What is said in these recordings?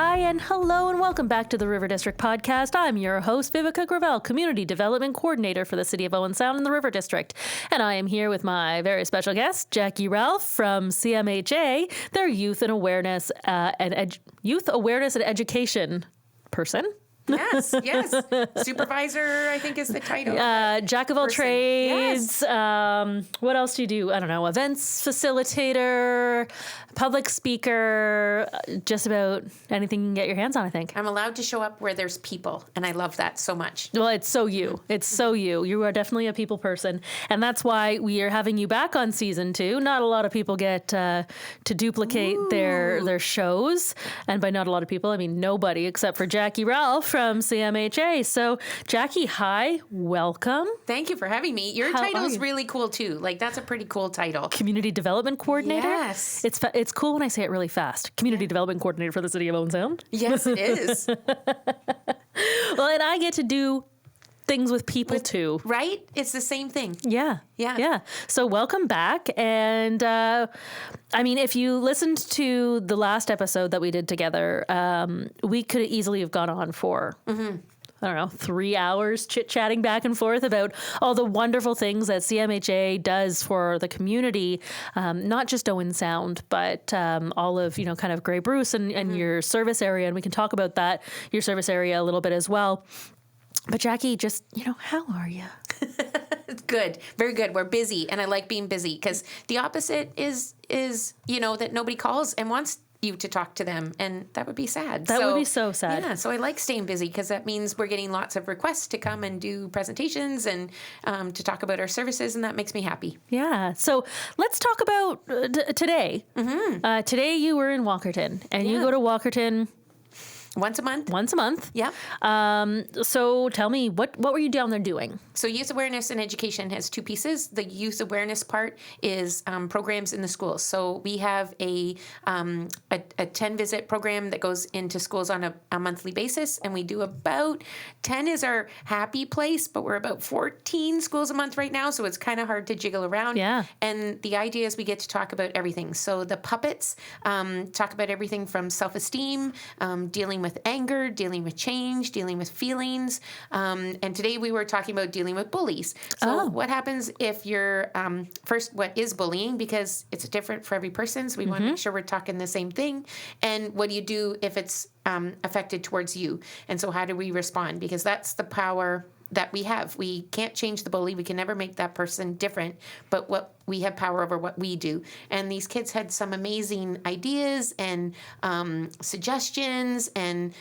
Hi, and hello, and welcome back to the River District Podcast. I'm your host, Viveca Gravel, Community Development Coordinator for the City of Owen Sound in the River District. And I am here with my very special guest, Jackie Ralph from CMHA, their Youth Awareness and Education person. Yes. Supervisor, I think, is the title. Jack of all trades. Yes. What else do you do? I don't know. Events facilitator, public speaker, just about anything you can get your hands on, I think. I'm allowed to show up where there's people, and I love that so much. Well, it's so you. It's so you. You are definitely a people person, and that's why we are having you back on season 2. Not a lot of people get to duplicate their shows, and by not a lot of people, I mean nobody except for Jackie Ralph from CMHA. So, Jackie, hi, welcome. Thank you for having me. Your title's really cool too. Like, that's a pretty cool title. Community Development Coordinator. Yes. It's cool when I say it really fast. Community Development Coordinator for the City of Owen Sound. Yes, it is. Well, and I get to do things with people too. Right? It's the same thing. Yeah. So welcome back. And I mean, if you listened to the last episode that we did together, we could easily have gone on for, I don't know, 3 hours chit-chatting back and forth about all the wonderful things that CMHA does for the community, not just Owen Sound, but all of, kind of Grey Bruce and your service area. And we can talk about that, your service area a little bit as well. But Jackie, just, how are you? Good. Very good. We're busy, and I like being busy because the opposite is that nobody calls and wants you to talk to them, and that would be sad. That would be so sad. Yeah, so I like staying busy because that means we're getting lots of requests to come and do presentations and to talk about our services, and that makes me happy. Yeah. So let's talk about today. Today you were in Walkerton, and you go to Walkerton once a month. Yeah. So tell me, what were you down there doing? So youth awareness and education has 2 pieces. The youth awareness part is programs in the schools. So we have a 10-visit program that goes into schools on a monthly basis, and we do about 10 is our happy place, but we're about 14 schools a month right now, so it's kind of hard to jiggle around. Yeah. And the idea is we get to talk about everything. So the puppets talk about everything from self-esteem, dealing with anger, dealing with change, dealing with feelings. And today we were talking about dealing with bullies. So what happens if you're, first, what is bullying? Because it's different for every person. So we want to make sure we're talking the same thing. And what do you do if it's affected towards you? And so how do we respond? Because that's the power that we have. We can't change the bully. We can never make that person different, but we have power over what we do. And these kids had some amazing ideas and suggestions, and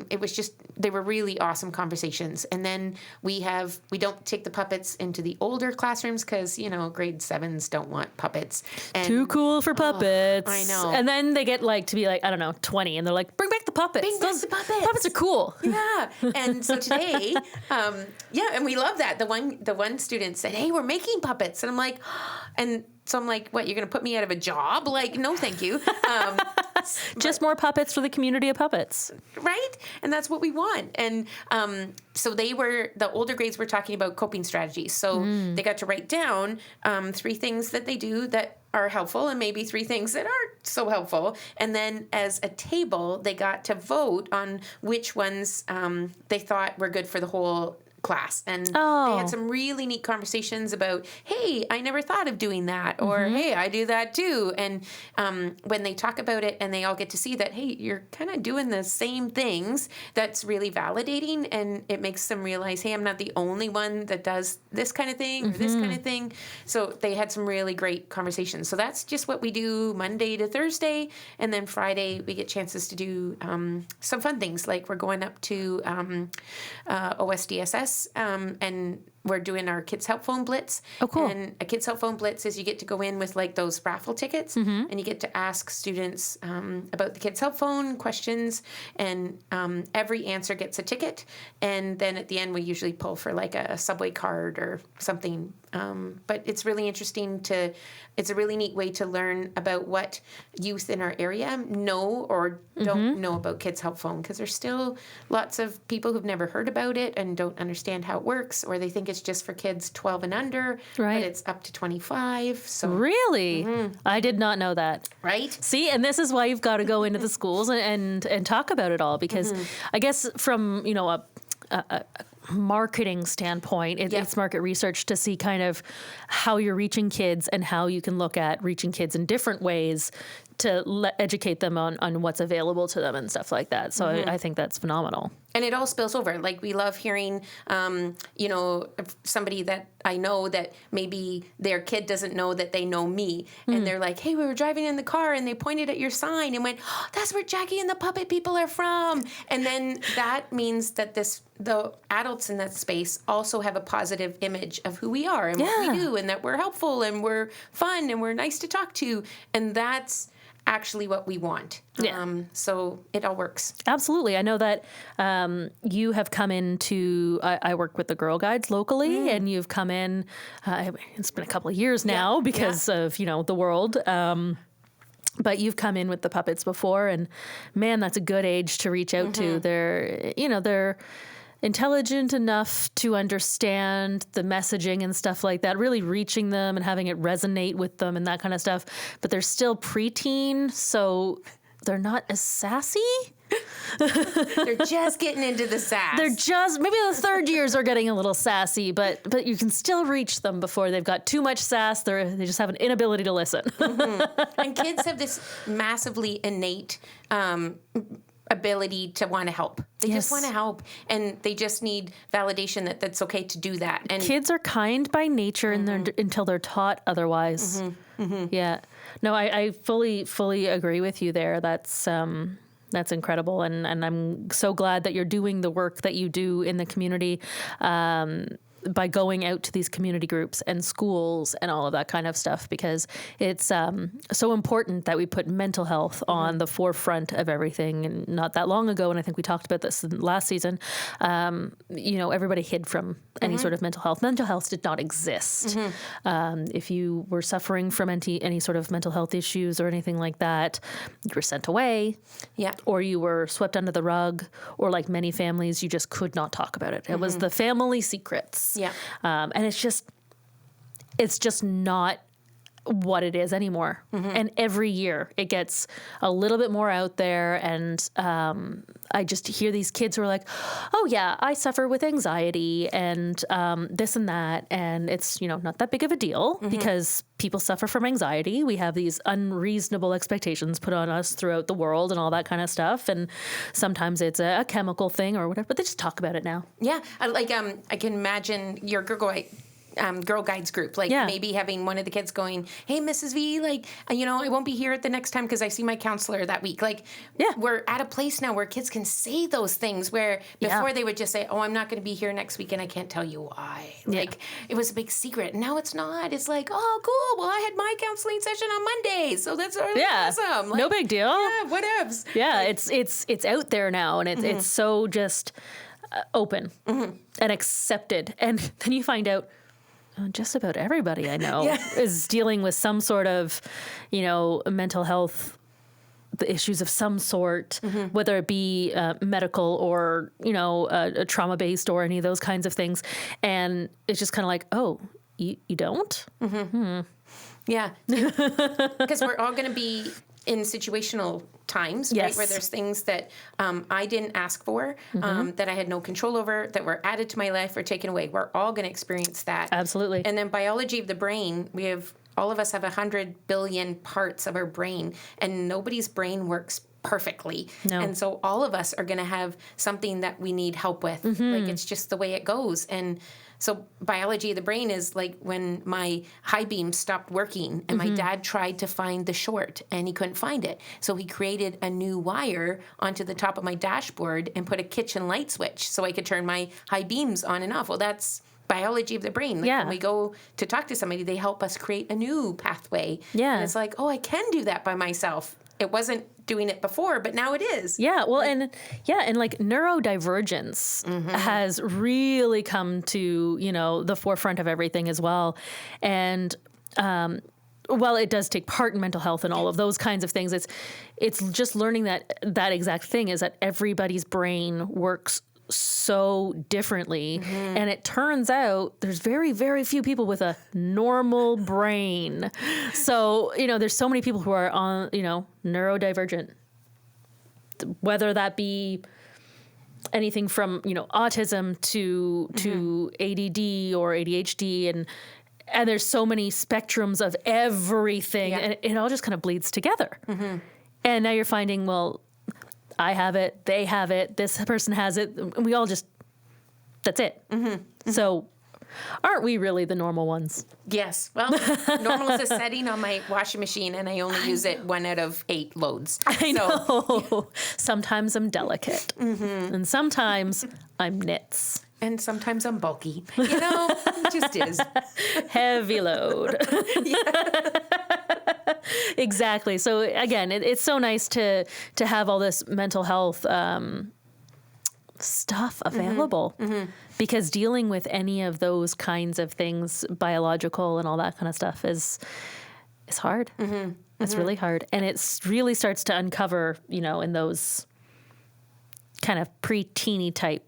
it was just, they were really awesome conversations. And then we don't take the puppets into the older classrooms because, grade 7s don't want puppets. And, too cool for puppets. I know. And then they get to be 20, and they're like, bring back the puppets. Bring back the puppets. Puppets are cool. Yeah. And so today, and we love that. The one student said, "Hey, we're making puppets." And I'm like, so I'm like, what, you're going to put me out of a job? Like, no, thank you. Just more puppets for the community of puppets. Right? And that's what we want. And so the older grades were talking about coping strategies. So they got to write down 3 things that they do that are helpful and maybe 3 things that aren't so helpful. And then as a table, they got to vote on which ones they thought were good for the whole class. And they had some really neat conversations about, hey, I never thought of doing that, or hey, I do that too. And when they talk about it and they all get to see that, hey, you're kind of doing the same things, that's really validating, and it makes them realize, hey, I'm not the only one that does this kind of thing or this kind of thing. So they had some really great conversations. So that's just what we do Monday to Thursday, and then Friday we get chances to do some fun things, like we're going up to OSDSS, and we're doing our Kids Help Phone Blitz. Oh, cool. And a Kids Help Phone Blitz is you get to go in with those raffle tickets, and you get to ask students about the Kids Help Phone questions, and every answer gets a ticket. And then at the end, we usually pull for a subway card or something But it's really interesting it's a really neat way to learn about what youth in our area know or don't know about Kids Help Phone, because there's still lots of people who've never heard about it and don't understand how it works, or they think it's just for kids 12 and under, Right. but it's up to 25. So Really? I did not know that. Right? See, and this is why you've got to go into the schools and talk about it all, because I guess from, a marketing standpoint, it's market research to see kind of how you're reaching kids and how you can look at reaching kids in different ways to educate them on what's available to them and stuff like that. So I think that's phenomenal. And it all spills over. Like, we love hearing, somebody that I know that maybe their kid doesn't know that they know me. And they're like, hey, we were driving in the car and they pointed at your sign and went, oh, that's where Jackie and the puppet people are from. And then that means that the adults in that space also have a positive image of who we are and what we do, and that we're helpful and we're fun and we're nice to talk to. And that's actually what we want. So it all works. Absolutely. I know that you have come into, I work with the Girl Guides locally, and you've come in, it's been a couple of years now because of, the world. But you've come in with the puppets before, and man, that's a good age to reach out to. They're intelligent enough to understand the messaging and stuff like that, really reaching them and having it resonate with them and that kind of stuff. But they're still preteen, so they're not as sassy. They're just getting into the sass. Maybe the third years are getting a little sassy, but you can still reach them before they've got too much sass. They just have an inability to listen. And kids have this massively innate ability to want to help. They just want to help, and they just need validation that that's okay to do that. And kids are kind by nature until they're taught otherwise. Yeah. No, I fully agree with you there. That's incredible, and I'm so glad that you're doing the work that you do in the community. By going out to these community groups and schools and all of that kind of stuff, because it's so important that we put mental health on the forefront of everything. And not that long ago, and I think we talked about this in last season, everybody hid from any sort of mental health. Mental health did not exist. If you were suffering from any sort of mental health issues or anything like that, you were sent away, or you were swept under the rug, or like many families, you just could not talk about it. It was the family secrets. And it's just not what it is anymore. And every year it gets a little bit more out there. And I just hear these kids who are like, oh yeah, I suffer with anxiety and this and that. And it's, not that big of a deal because people suffer from anxiety. We have these unreasonable expectations put on us throughout the world and all that kind of stuff. And sometimes it's a chemical thing or whatever, but they just talk about it now. Yeah. I can imagine your Girl Guides group, maybe having one of the kids going, hey, Mrs. V, I won't be here at the next time because I see my counselor that week. We're at a place now where kids can say those things where before they would just say, oh, I'm not going to be here next week and I can't tell you why. It was a big secret. Now it's not. It's like, oh, cool. Well, I had my counseling session on Monday, so that's really awesome. No big deal. Yeah, whatevs. Yeah, it's out there now, and it's so just open and accepted. And then you find out, just about everybody I know is dealing with some sort of, mental health issues of some sort, whether it be medical or, trauma-based or any of those kinds of things. And it's just kind of like, oh, you don't? Yeah. Because we're all going to be in situational times, right? Where there's things that I didn't ask for, that I had no control over, that were added to my life or taken away. We're all going to experience that. Absolutely. And then biology of the brain, all of us have 100 billion parts of our brain, and nobody's brain works perfectly. No. And so all of us are going to have something that we need help with. It's just the way it goes. And so biology of the brain is like when my high beam stopped working and my dad tried to find the short and he couldn't find it. So he created a new wire onto the top of my dashboard and put a kitchen light switch so I could turn my high beams on and off. Well, that's biology of the brain. When we go to talk to somebody, they help us create a new pathway. Yeah. And it's like, oh, I can do that by myself. it wasn't doing it before, but now it is. Yeah, well, and like neurodivergence has really come to, the forefront of everything as well. And while it does take part in mental health and all of those kinds of things, it's just learning that exact thing is that everybody's brain works so differently. And it turns out there's very, very few people with a normal brain. So, there's so many people who are on, neurodivergent, whether that be anything from, autism to ADD or ADHD, and there's so many spectrums of everything, and it all just kind of bleeds together. And now you're finding, well, I have it, they have it, this person has it, and we all just, that's it. So aren't we really the normal ones? Yes. Well, normal is a setting on my washing machine, and I only use it 1 out of 8 loads. I know. Sometimes I'm delicate, and sometimes I'm knits. And sometimes I'm bulky. It just is. Heavy load. Exactly. So again, it's so nice to have all this mental health stuff available, because dealing with any of those kinds of things, biological and all that kind of stuff, is hard. It's really hard, and it really starts to uncover, in those kind of pre-teeny type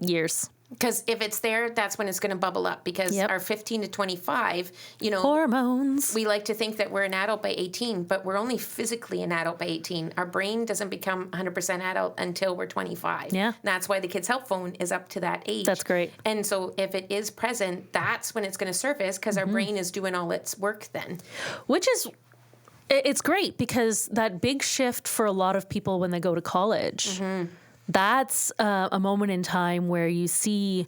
years. Because if it's there, that's when it's going to bubble up. Because our 15 to 25, hormones. We like to think that we're an adult by 18, but we're only physically an adult by 18. Our brain doesn't become 100% adult until we're 25. Yeah. That's why the Kids Help Phone is up to that age. That's great. And so if it is present, that's when it's going to surface, because our brain is doing all its work then. Which is, it's great, because that big shift for a lot of people when they go to college, that's a moment in time where you see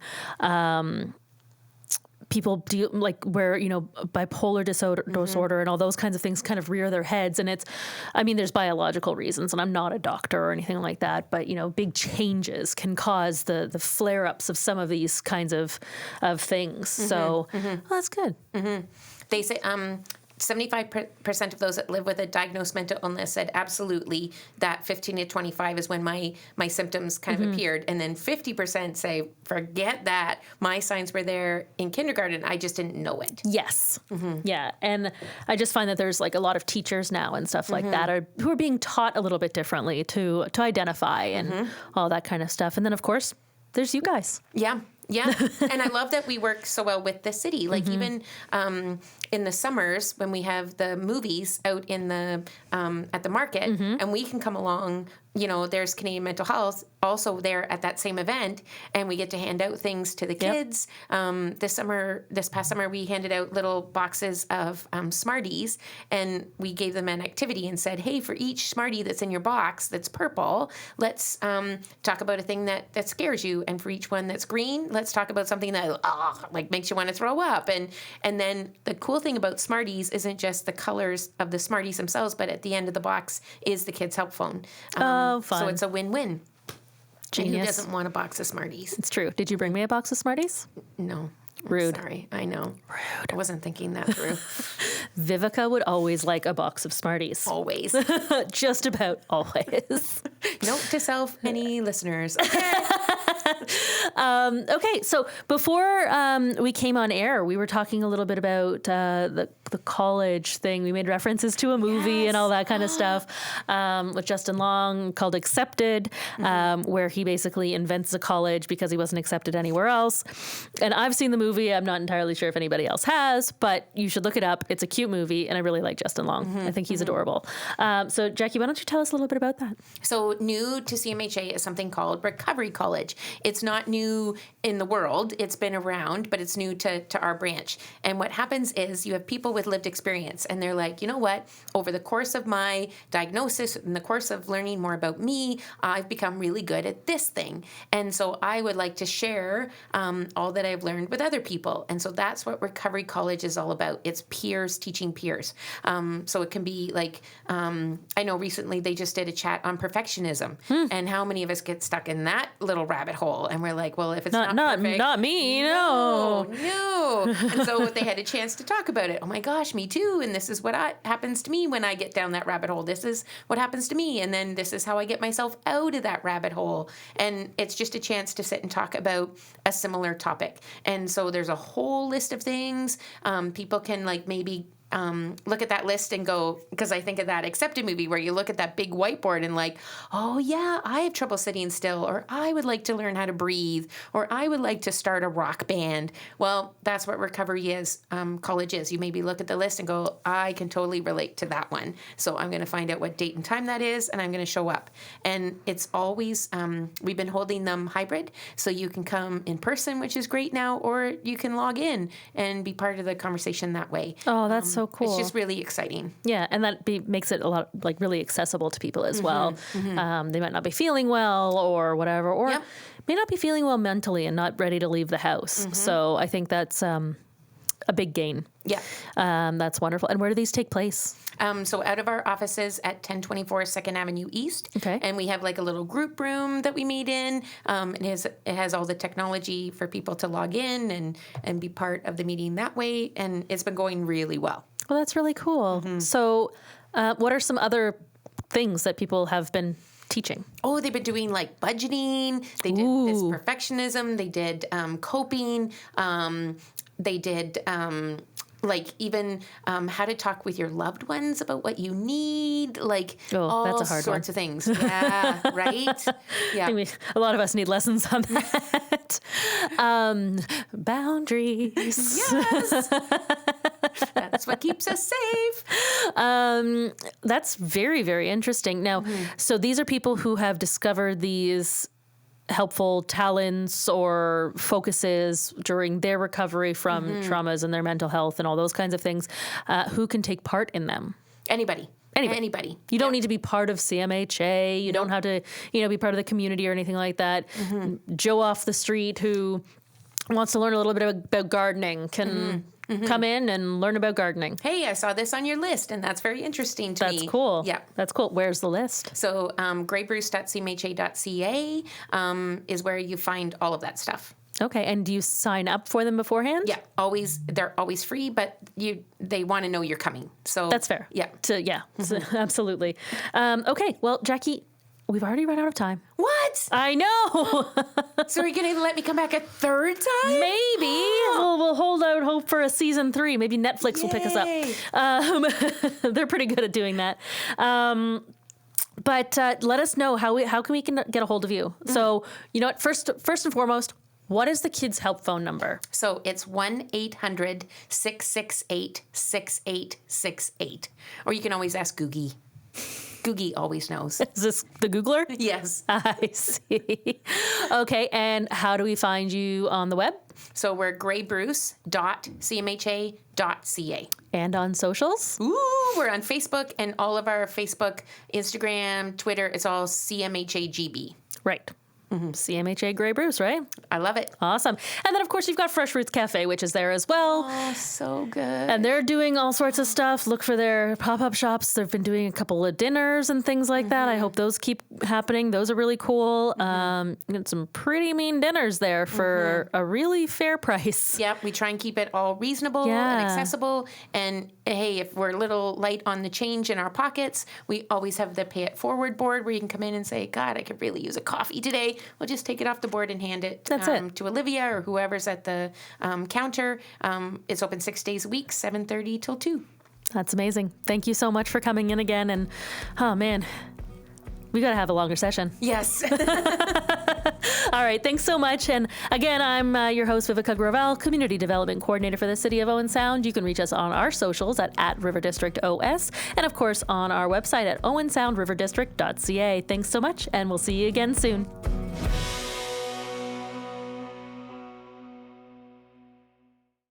people deal, like, where, bipolar disorder and all those kinds of things kind of rear their heads. And there's biological reasons, and I'm not a doctor or anything like that, but, big changes can cause the flare-ups of some of these kinds of things. So that's good. They say 75% of those that live with a diagnosed mental illness said absolutely that 15 to 25 is when my symptoms kind of appeared. And then 50% say, forget that. My signs were there in kindergarten. I just didn't know it. Yes. Yeah. And I just find that there's like a lot of teachers now and stuff like that who are being taught a little bit differently to identify and all that kind of stuff. And then, of course, there's you guys. Yeah. Yeah. And I love that we work so well with the city. Like even in the summers when we have the movies out in the at the market, and we can come along, there's Canadian Mental Health also there at that same event, and we get to hand out things to the kids. This past summer, we handed out little boxes of Smarties, and we gave them an activity and said, hey, for each Smartie that's in your box that's purple, let's talk about a thing that scares you. And for each one that's green, let's talk about something that makes you want to throw up. And then the cool thing about Smarties isn't just the colors of the Smarties themselves, but at the end of the box is the Kids Help Phone. Fun. So it's a win-win. Genius. And who doesn't want a box of Smarties? It's true. Did you bring me a box of Smarties? No. Rude. Sorry, I know. Rude. I wasn't thinking that through. Viveca would always like a box of Smarties. Always. Just about always. Note to self, any listeners. Okay. Okay, so before we came on air, we were talking a little bit about the college thing. We made references to a movie and all that kind of stuff with Justin Long called Accepted, where he basically invents a college because he wasn't accepted anywhere else. And I've seen the movie. I'm not entirely sure if anybody else has, but you should look it up. It's a cute movie, and I really like Justin Long. I think he's adorable. So, Jackie, why don't you tell us a little bit about that? So, new to CMHA is something called Recovery College. It's not new in the world. It's been around, but it's new to our branch. And what happens is you have people with lived experience, and they're like, you know what? Over the course of my diagnosis, in the course of learning more about me, I've become really good at this thing. And so I would like to share all that I've learned with other people. And so that's what Recovery College is all about. It's peers teaching peers. So it can be like, I know recently they just did a chat on perfectionism and how many of us get stuck in that little rabbit hole. And we're like, well, if it's not perfect, not me, no. And so they had a chance to talk about it. Oh my gosh, me too. And this is what happens to me when I get down that rabbit hole. This is what happens to me. And then this is how I get myself out of that rabbit hole. And it's just a chance to sit and talk about a similar topic. And so there's a whole list of things. People can like maybe look at that list and go, because I think of that Accepted movie where you look at that big whiteboard and like, oh yeah, I have trouble sitting still, or I would like to learn how to breathe, or I would like to start a rock band. Well, that's what recovery is, college is. You maybe look at the list and go, I can totally relate to that one. So I'm going to find out what date and time that is, and I'm going to show up. And it's always, we've been holding them hybrid, so you can come in person, which is great now, or you can log in and be part of the conversation that way. Oh, that's so cool. It's just really exciting. Yeah, and that makes it a lot like really accessible to people as well. They might not be feeling well or whatever, or may not be feeling well mentally and not ready to leave the house. So I think that's a big gain. Yeah. That's wonderful. And where do these take place? So out of our offices at 1024 2nd Avenue East. Okay. And we have like a little group room that we meet in. It has all the technology for people to log in and be part of the meeting that way. And it's been going really well. Well, that's really cool. So what are some other things that people have been teaching? Oh, they've been doing like budgeting. They did this perfectionism. They did coping. They did like even how to talk with your loved ones about what you need, like all that's a hard sorts of things. Yeah, right? Yeah. I mean, a lot of us need lessons on that. Boundaries. Yes. That's what keeps us safe. That's very, very interesting. Now, so these are people who have discovered these helpful talents or focuses during their recovery from traumas and their mental health and all those kinds of things. Who can take part in them? Anybody. You don't need to be part of CMHA. You don't have to, be part of the community or anything like that. Joe off the street who wants to learn a little bit about gardening can come in and learn about gardening. Hey, I saw this on your list, and that's very interesting to me. That's cool. Yeah. That's cool. Where's the list? So graybruce.cmha.ca is where you find all of that stuff. Okay, and do you sign up for them beforehand? Yeah, always. They're always free, but they want to know you're coming. So that's fair. Yeah. Absolutely. Okay, well, Jackie, we've already run out of time. What? I know. So are you going to let me come back a third time? Maybe. We'll hold out hope for a season 3. Maybe Netflix will pick us up. They're pretty good at doing that. But let us know how we can get a hold of you. So, you know what? First and foremost, what is the Kids Help phone number? So it's 1-800-668-6868. Or you can always ask Googie. Googie always knows. Is this the Googler? Yes. I see. Okay, and how do we find you on the web? So we're graybruce.cmha.ca. And on socials? Ooh, we're on Facebook, and all of our Facebook, Instagram, Twitter, it's all CMHAGB. Right. CMHA Grey Bruce, right? I love it. Awesome. And then, of course, you've got Fresh Roots Cafe, which is there as well. Oh, so good. And they're doing all sorts of stuff. Look for their pop-up shops. They've been doing a couple of dinners and things like that. I hope those keep happening. Those are really cool. Got some pretty mean dinners there for a really fair price. Yep, we try and keep it all reasonable and accessible. And hey, if we're a little light on the change in our pockets, we always have the pay it forward board where you can come in and say, God, I could really use a coffee today. We'll just take it off the board and hand it, to Olivia or whoever's at the counter. It's open 6 days a week, 7:30 till 2. That's amazing. Thank you so much for coming in again. And, oh, man, we got to have a longer session. Yes. All right. Thanks so much. And again, I'm your host, Viveca Gravel, Community Development Coordinator for the City of Owen Sound. You can reach us on our socials at River District OS, and of course on our website at owensoundriverdistrict.ca. Thanks so much, and we'll see you again soon.